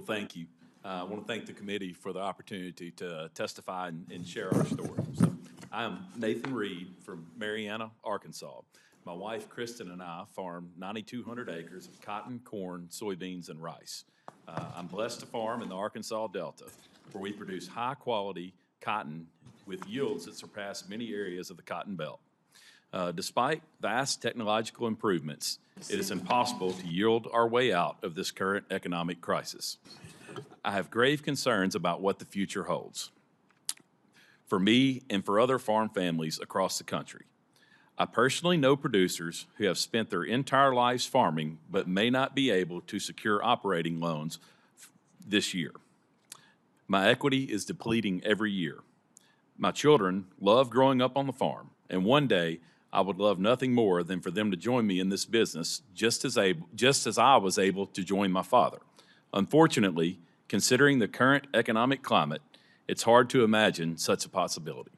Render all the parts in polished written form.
thank you. I want to thank the committee for the opportunity to testify and share our story. So, I am Nathan Reed from Marianna, Arkansas. My wife, Kristen, and I farm 9,200 acres of cotton, corn, soybeans, and rice. I'm blessed to farm in the Arkansas Delta, where we produce high-quality cotton with yields that surpass many areas of the Cotton Belt. Despite vast technological improvements, it is impossible to yield our way out of this current economic crisis. I have grave concerns about what the future holds for me and for other farm families across the country. I personally know producers who have spent their entire lives farming but may not be able to secure operating loans this year. My equity is depleting every year. My children love growing up on the farm, and one day I would love nothing more than for them to join me in this business just as I was able to join my father. Unfortunately, considering the current economic climate, it's hard to imagine such a possibility.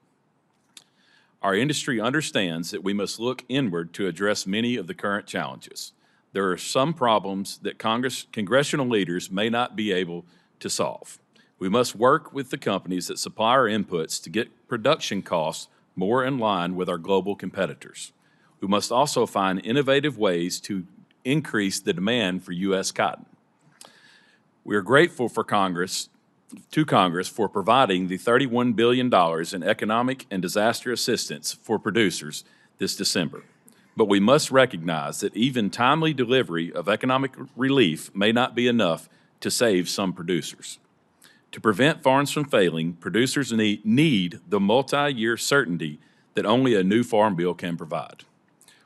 Our industry understands that we must look inward to address many of the current challenges. There are some problems that congressional leaders may not be able to solve. We must work with the companies that supply our inputs to get production costs more in line with our global competitors. We must also find innovative ways to increase the demand for U.S. cotton. We are grateful to Congress for providing the $31 billion in economic and disaster assistance for producers this December. But we must recognize that even timely delivery of economic relief may not be enough to save some producers. To prevent farms from failing, producers need the multi-year certainty that only a new farm bill can provide.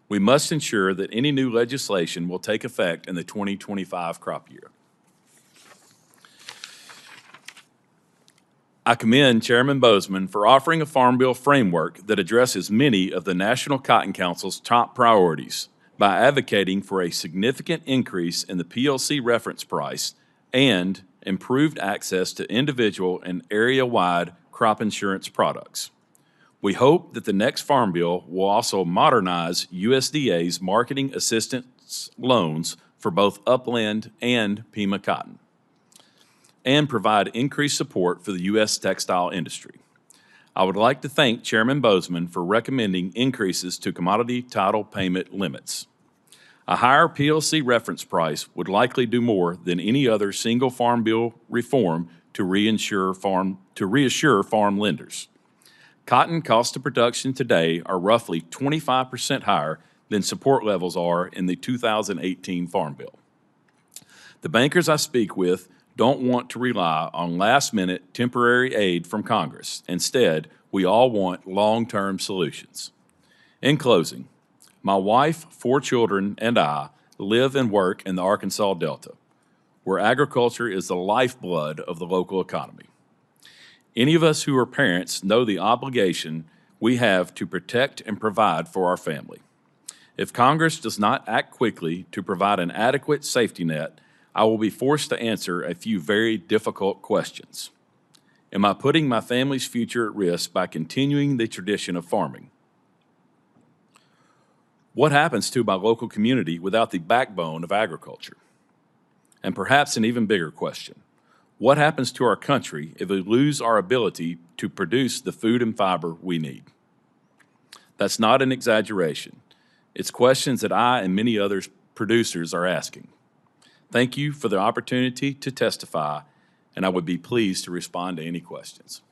We must ensure that any new legislation will take effect in the 2025 crop year. I commend Chairman Boozman for offering a Farm Bill framework that addresses many of the National Cotton Council's top priorities by advocating for a significant increase in the PLC reference price and improved access to individual and area-wide crop insurance products. We hope that the next Farm Bill will also modernize USDA's marketing assistance loans for both upland and Pima cotton, and provide increased support for the U.S. textile industry. I would like to thank Chairman Boozman for recommending increases to commodity title payment limits. A higher PLC reference price would likely do more than any other single farm bill reform to reassure farm lenders. Cotton cost of production today are roughly 25% higher than support levels are in the 2018 Farm Bill. The bankers I speak with don't want to rely on last-minute temporary aid from Congress. Instead, we all want long-term solutions. In closing, my wife, 4 children, and I live and work in the Arkansas Delta, where agriculture is the lifeblood of the local economy. Any of us who are parents know the obligation we have to protect and provide for our family. If Congress does not act quickly to provide an adequate safety net, I will be forced to answer a few very difficult questions. Am I putting my family's future at risk by continuing the tradition of farming? What happens to my local community without the backbone of agriculture? And perhaps an even bigger question, what happens to our country if we lose our ability to produce the food and fiber we need? That's not an exaggeration. It's questions that I and many other producers are asking. Thank you for the opportunity to testify, and I would be pleased to respond to any questions.